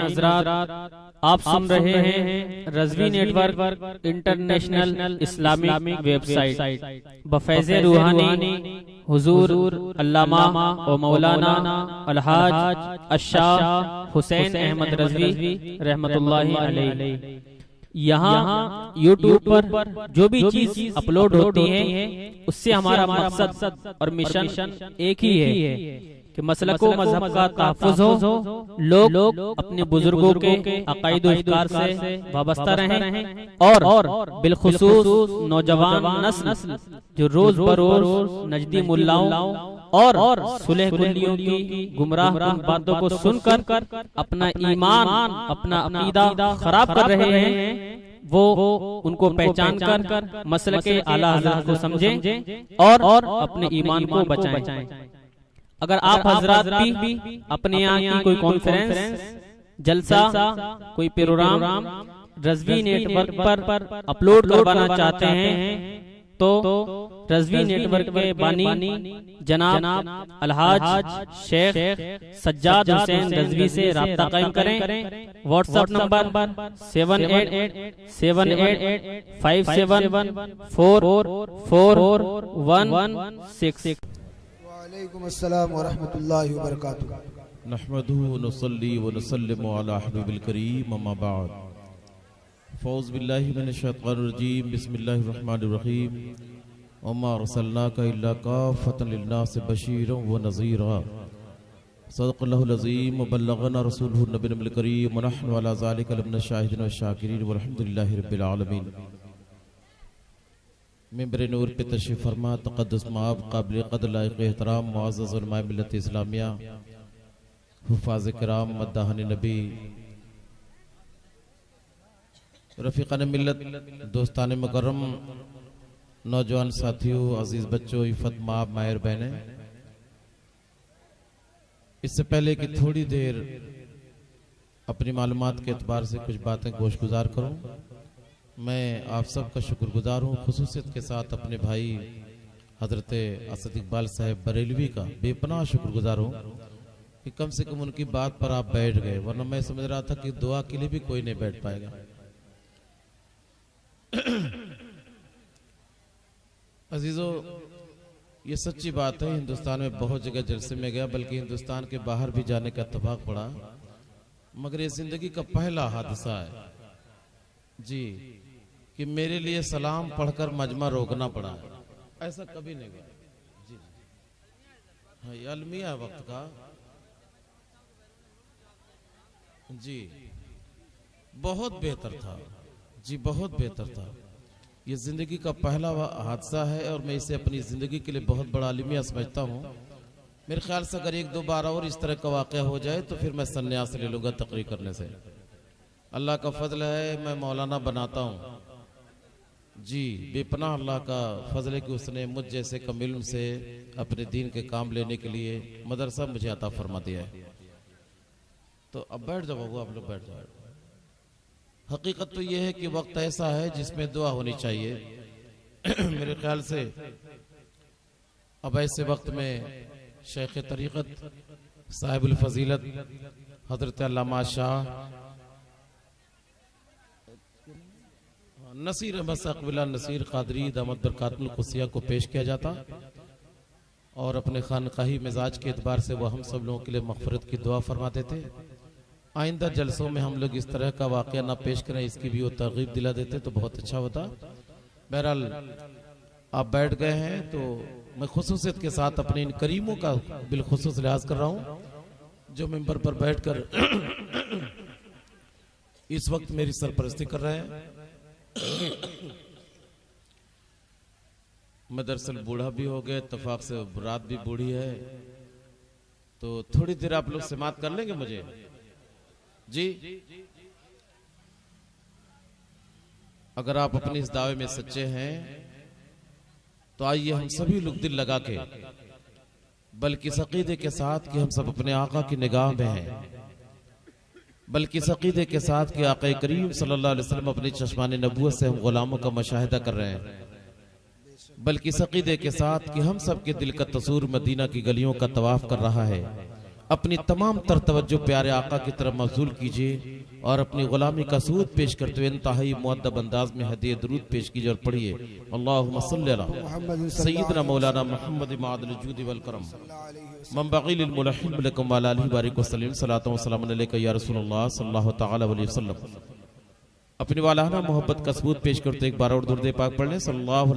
हजरात, आप सुन रहे हैं Razvi network international Islamic website बफैज़े रूहानी हुजूर अल्लामा व मौलाना अलहाज अशाह हुसैन अहमद रज़वी रहमतुल्लाहि अलैहि। यहाँ यूट्यूब पर जो भी चीज अपलोड होती है उससे हमारा मकसद और मिशन एक ही है कि मसलक व मजहब का तहफ़्फ़ुज़ हो, लोग अपने बुजुर्गों के अक़ाइद व अफ़कार से वाबस्ता रहें और बिलखुसूस नौजवान नस्ल जो रोज बरोज नजदी मुल्लाओं और सुलह कुल्लियों की गुमराह बातों को सुनकर अपना ईमान, अपना अक़ीदा खराब कर रहे हैं, वो उनको पहचान कर मसलके आला हज़रत को समझें और अपने ईमान को बचाएं। अगर आप हजरात भी अपने यहाँ की कोई कॉन्फ्रेंस, जलसा, कोई प्रोग्राम रज़वी नेटवर्क पर अपलोड करवाना चाहते हैं तो रज़वी नेटवर्क के बानी जनाब अलहाज शेख सज्जाद हुसैन रज़वी से राब्ता कायम करें। WhatsApp number 7887574416। वालेकुम अस्सलाम व रहमतुल्लाहि व बरकातुहू। नहमदुहु व नुसल्ली व नुसल्लिमु अला हबीबिल करीम, अम्मा बाद। फ़ौज़ बिल्लाहि मिनश शैतानिर रजीम, बिस्मिल्लाहिर रहमानिर रहीम। वमा अरसलनाका इल्ला काफ़तन लिन्नासि बशीरन व नज़ीरा। सदक़ल्लाहुल अज़ीम व बल्लगना रसूलुहुन नबियुल करीम व नहनु अला ज़ालिका लमिनश शाहिदीन व शाकिरीन वल्हम्दुलिल्लाहि रब्बिल आलमीन। मिंबर नूर पे तशरीफ़ फरमा तक़द्दुस माब क़ाबिल क़द्र लायक़ एहतराम मुअज़्ज़ज़ उलमाए मिल्लत इस्लामिया, हुफ़ाज़ किराम, मद्दाहान नबी, रफ़ीक़ान मिल्लत, दोस्तान मुकर्रम, नौजवान साथियों, अजीज बच्चों, इफ़त माब, मायर बहनें, इससे पहले कि थोड़ी देर अपनी मालूमात के एतबार से कुछ बातें गोशगुजार करूं, मैं आप सबका शुक्रगुजार हूँ, खुसूसियत के साथ अपने भाई हजरत असद इकबाल साहब बरेलवी का बेपनाह शुक्रगुजार हूँ कि कम से कम उनकी बात पर आप बैठ गए, वरना मैं समझ रहा था कि दुआ के लिए भी कोई नहीं बैठ पाएगा। अजीजों, ये सच्ची बात है, हिंदुस्तान में बहुत जगह जलसे में गया, बल्कि हिंदुस्तान के बाहर भी जाने का इत्तेफाक पड़ा, मगर ये जिंदगी का पहला हादसा है जी कि मेरे लिए सलाम पढ़कर मजमा रोकना पड़ा है। ऐसा कभी नहीं हुआ जी। हाँ, ये अलमिया वक्त का जी बहुत बेहतर था जी, बहुत बेहतर था। ये जिंदगी का पहला हादसा है और मैं इसे अपनी जिंदगी के लिए बहुत बड़ा अलमिया समझता हूँ। मेरे ख्याल से अगर एक दो बार और इस तरह का वाक़या हो जाए तो फिर मैं सन्यास ले लूँगा तकरीर करने से। अल्लाह का फजल है, मैं मौलाना बनाता हूँ जी, बेपनाह अल्लाह का फजल है कि उसने मुझ जैसे कम इल्म से अपने दीन के काम लेने के लिए मदरसा मुझे अता फरमा दिया है। तो अब बैठ जाओ बाबू, आप लोग बैठ जाओ। हकीकत तो यह है कि वक्त ऐसा है जिसमें दुआ होनी चाहिए। मेरे ख्याल से अब ऐसे वक्त में शेख तरीक़त साहिबुल फजीलत हजरत अल्लामा शाह नसीर अहमद सक़बिला नसीर क़ादरी दामद बरकातुल क़ुद्सिया को पेश किया जाता और अपने खानकाही मिजाज के एतबार से वह हम सब लोगों के लिए मग़फ़िरत की दुआ फरमाते थे। आइंदा जलसों में हम लोग इस तरह का वाक़या ना पेश करें, इसकी भी वो तरग़ीब दिला देते तो बहुत अच्छा होता। बहरहाल आप बैठ गए हैं तो मैं खुसूसियत के साथ अपने इन करीमों का बिलखुसूस लिहाज कर रहा हूँ जो मिंबर पर बैठकर इस वक्त मेरी सरपरस्ती कर रहे हैं। मैं दरअसल बूढ़ा भी हो गया, इत्तेफाक से रात भी बूढ़ी है, तो थोड़ी देर आप लोग समात कर लेंगे मुझे जी। अगर आप अपने इस दावे में सच्चे हैं तो आइए हम सभी लोग दिल लगा के, बल्कि इस अकीदे के साथ कि हम सब अपने आका की निगाह में हैं, बल्कि इस अकीदे के साथ कि आका करीम सल्लल्लाहु अलैहि वसल्लम अपनी चश्माने नबूवत से हम गुलामों का मुशाहिदा कर रहे हैं, बल्कि इस अकीदे के साथ कि हम सब के दिल का तसूर मदीना की गलियों का तवाफ कर रहा है अपनी तमाम तर तवज्जो प्यारे आका की तरफ मबजूल कीजिए और अपनी गुलामी का सूद पेश करते हुए इंतहाई मुअद्दब अंदाज में हदीए दुरूद पेश कीजिए और पढ़िए अल्लाहुम्मा सल्ली अला सय्यिदना मौलाना मुहम्मद मादल जूद वल करम मंबगिल मुलहिम लकुम व आलिहि बारिक वसल्लम सलातु व सलाम अलैका या रसूलुल्लाह सल्लल्लाहु तआला अलैहि वसल्लम। अपनी वालाना मोहब्बत का सबूत पेश करते एक बार और दुरूद पाक पढ़ लें सल्लल्लाहु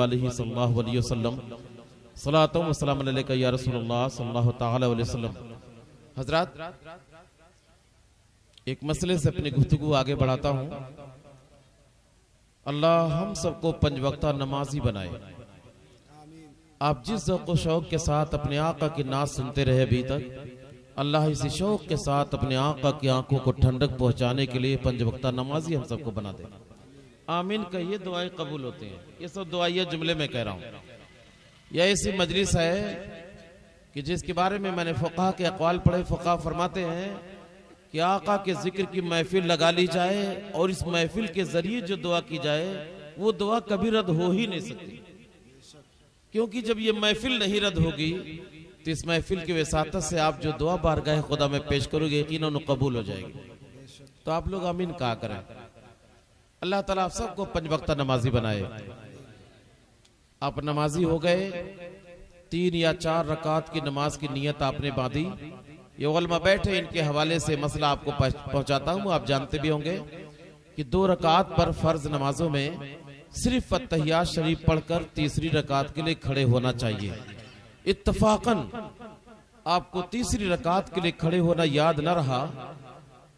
अलैहि वसल्लम सलातु व सलाम अलैका या रसूलुल्लाह सल्लल्लाहु तआला अलैहि वसल्लम। हजरात, एक मसले से अपनी गुफ्तगू आगे बढ़ाता हूं। अल्लाह हम सबको पंज वक्ता नमाजी बनाए। आप जिस ज़ौक़ शौक़ के साथ अपने आका की नात सुनते रहे अभी तक, अल्लाह इसी शौक़ के साथ अपने आका की आंखों को ठंडक पहुंचाने के लिए पंज वक्ता नमाजी हम सबको बना दे। आमीन कहिए, दुआएं कबूल होते हैं। ये सब दुआएं जुमले में कह रहा हूं। यह ऐसी मजलिस है कि जिसके बारे में मैंने फ़ुक़हा के अक़वाल पढ़े। फ़ुक़हा फरमाते हैं कि आका के जिक्र की महफिल लगा ली जाए और इस महफिल के जरिए जो दुआ की जाए वो दुआ कभी रद्द हो ही नहीं सकती, क्योंकि जब ये महफिल नहीं रद्द होगी तो इस महफिल की वसातत से आप जो दुआ बारगाह खुदा में पेश करोगे यकीनन कबूल हो जाएगी। तो आप लोग आमीन कहा करें। अल्लाह ताला आप सबको पंज वक्ता नमाजी बनाए। आप नमाजी हो गए, 3 या 4 रकात की नमाज की नियत आपने बांधी। ये उलमा बैठे, इनके हवाले से मसला आपको पहुंचाता हूं। आप जानते भी होंगे कि 2 रकात पर फर्ज नमाजों में सिर्फ अत्तहियात शरीफ पढ़कर तीसरी रकात के लिए खड़े होना चाहिए। इत्तफाकन आपको तीसरी रकात के लिए खड़े होना याद न रहा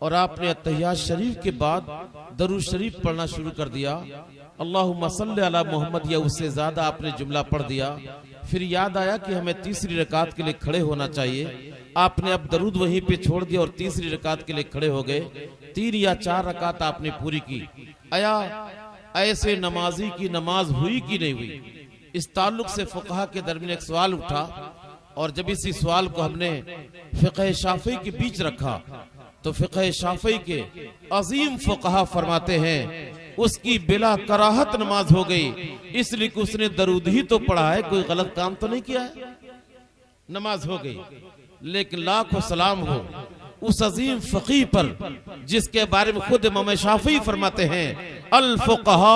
और आपने अत्तहियात शरीफ के बाद दरूद शरीफ पढ़ना शुरू कर दिया, अल्लाहुम्मा सल्ली अला मोहम्मद या उससे ज्यादा आपने जुमला पढ़ दिया। फिर याद आया कि हमें तीसरी रकात के लिए खड़े होना चाहिए। आपने अब दरूद वहीं पे छोड़ दिया और तीसरी रकात के लिए खड़े हो गए। 3 या 4 रकात आपने पूरी की। आया ऐसे नमाजी की नमाज हुई कि नहीं हुई? इस ताल्लुक से फुक़हा के दरमियान एक सवाल उठा और जब इसी सवाल को हमने फ़िक़ह शाफ़ी के बीच रखा तो फ़िक़ह शाफ़ी के अजीम फुक़हा फरमाते हैं उसकी बिला कराहत नमाज हो गई, इसलिए कि उसने दरूद ही तो पढ़ा है, कोई गलत काम तो नहीं किया है, नमाज हो गई। लेकिन लाखों सलाम हो उस अजीम फ़क़ीह पर जिसके बारे में खुद इमाम शाफ़ी फरमाते हैं अल फुक़हा